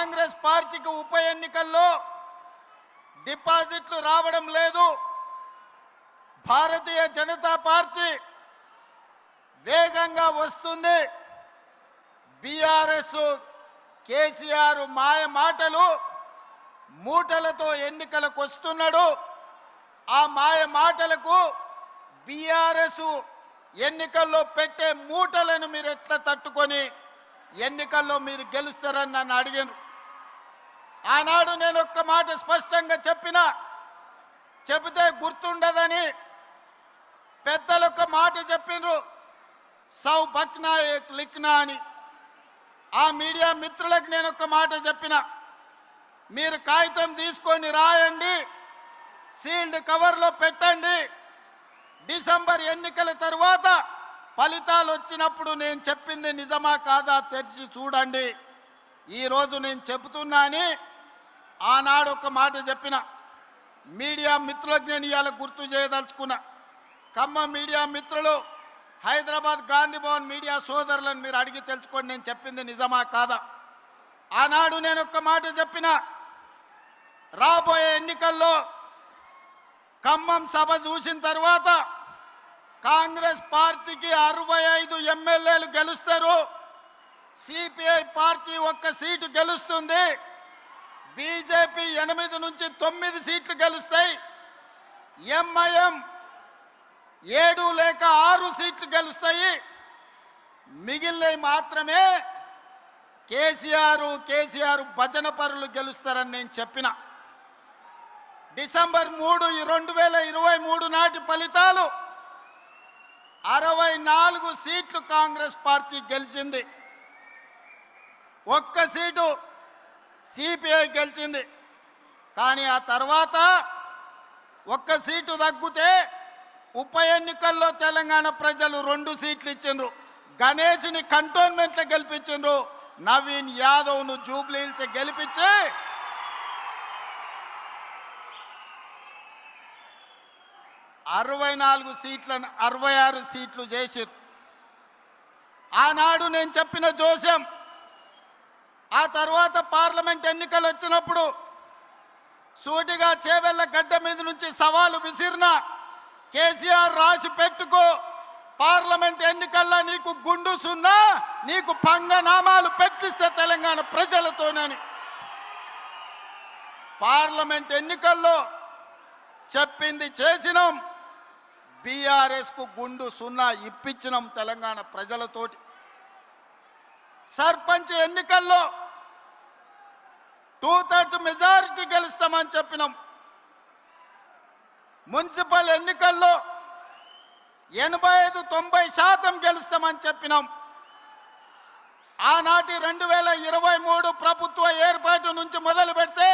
కాంగ్రెస్ పార్టీకి ఉప ఎన్నికల్లో డిపాజిట్లు రావడం లేదు. భారతీయ జనతా పార్టీ వేగంగా వస్తుంది. బీఆర్ఎస్ కేసీఆర్ మాయ మాటలు మూటలతో ఎన్నికలకు వస్తున్నాడు. ఆ మాయ మాటలకు బీఆర్ఎస్ ఎన్నికల్లో పెట్టే మూటలను మీరు ఎట్లా తట్టుకొని ఎన్నికల్లో మీరు గెలుస్తారని నన్ను అడిగారు. ఆనాడు నేను ఒక్క మాట స్పష్టంగా చెబితే గుర్తుండదని పెద్దలు ఒక మాట చెప్పిండ్రు, సౌ బక్నా ఏక్ లిఖ్నా అని. ఆ మీడియా మిత్రులకు నేను ఒక మాట చెప్పిన, మీరు కాగితం తీసుకొని రాయండి, సీల్డ్ కవర్లో పెట్టండి. డిసెంబర్ ఎన్నికల తర్వాత ఫలితాలు వచ్చినప్పుడు నేను చెప్పింది నిజమా కాదా తెరిచి చూడండి. ఈరోజు నేను చెబుతున్నా అని ఆనాడు ఒక మాట చెప్పిన. మీడియా మిత్రులకు నేను ఇవాళ గుర్తు చేయదలుచుకున్నా. ఖమ్మం మీడియా మిత్రులు, హైదరాబాద్ గాంధీ భవన్ మీడియా సోదరులను మీరు అడిగి తెలుసుకోండి నేను చెప్పింది నిజమా కాదా. ఆనాడు నేను ఒక మాట చెప్పిన, రాబోయే ఎన్నికల్లో ఖమ్మం సభ చూసిన తర్వాత కాంగ్రెస్ పార్టీకి 65 ఎమ్మెల్యేలు గెలుస్తారు. సిపిఐ పార్టీ 1 సీటు గెలుస్తుంది. బీజేపీ 8 నుంచి 9 సీట్లు గెలుస్తాయి. ఎంఐఎం 7 లేక 6 సీట్లు గెలుస్తాయి. మిగిలినవి మాత్రమే కేసీఆర్ భజన పరులు గెలుస్తారని నేను చెప్పిన. డిసెంబర్ 3, 2023 నాటి ఫలితాలు 64 సీట్లు కాంగ్రెస్ పార్టీ గెలిచింది. 1 సీటు సిపిఐ గెలిచింది. కానీ ఆ తర్వాత 1 సీటు తగ్గితే ఉప ఎన్నికల్లో తెలంగాణ ప్రజలు 2 సీట్లు ఇచ్చిండ్రు. గణేష్ని కంటోన్మెంట్లో గెలిపించిండ్రు. నవీన్ యాదవ్ను జూబ్లీ హిల్స్ గెలిపించి 64 సీట్లను 66 సీట్లు చేసిరు. ఆనాడు నేను చెప్పిన జోస్యం. ఆ తర్వాత పార్లమెంట్ ఎన్నికలు వచ్చినప్పుడు సూటిగా చేవెళ్ళ గడ్డ మీద నుంచి సవాలు విసిరిన, కేసీఆర్ రాసి పెట్టుకో, పార్లమెంట్ ఎన్నికల్లో నీకు గుండు సున్నా, నీకు పంగనామాలు పెట్టిస్తే తెలంగాణ ప్రజలతోనని. పార్లమెంట్ ఎన్నికల్లో చెప్పింది చేసినాం. బీఆర్ఎస్కు గుండు సున్నా ఇప్పించినాం తెలంగాణ ప్రజలతోటి. సర్పంచ్ ఎన్నికల్లో 2/3 మెజారిటీ గెలుస్తామని చెప్పినాం. మున్సిపల్ ఎన్నికల్లో 85-90% గెలుస్తామని చెప్పినాం. ఆనాటి 2023 ప్రభుత్వ ఏర్పాటు నుంచి మొదలు పెడితే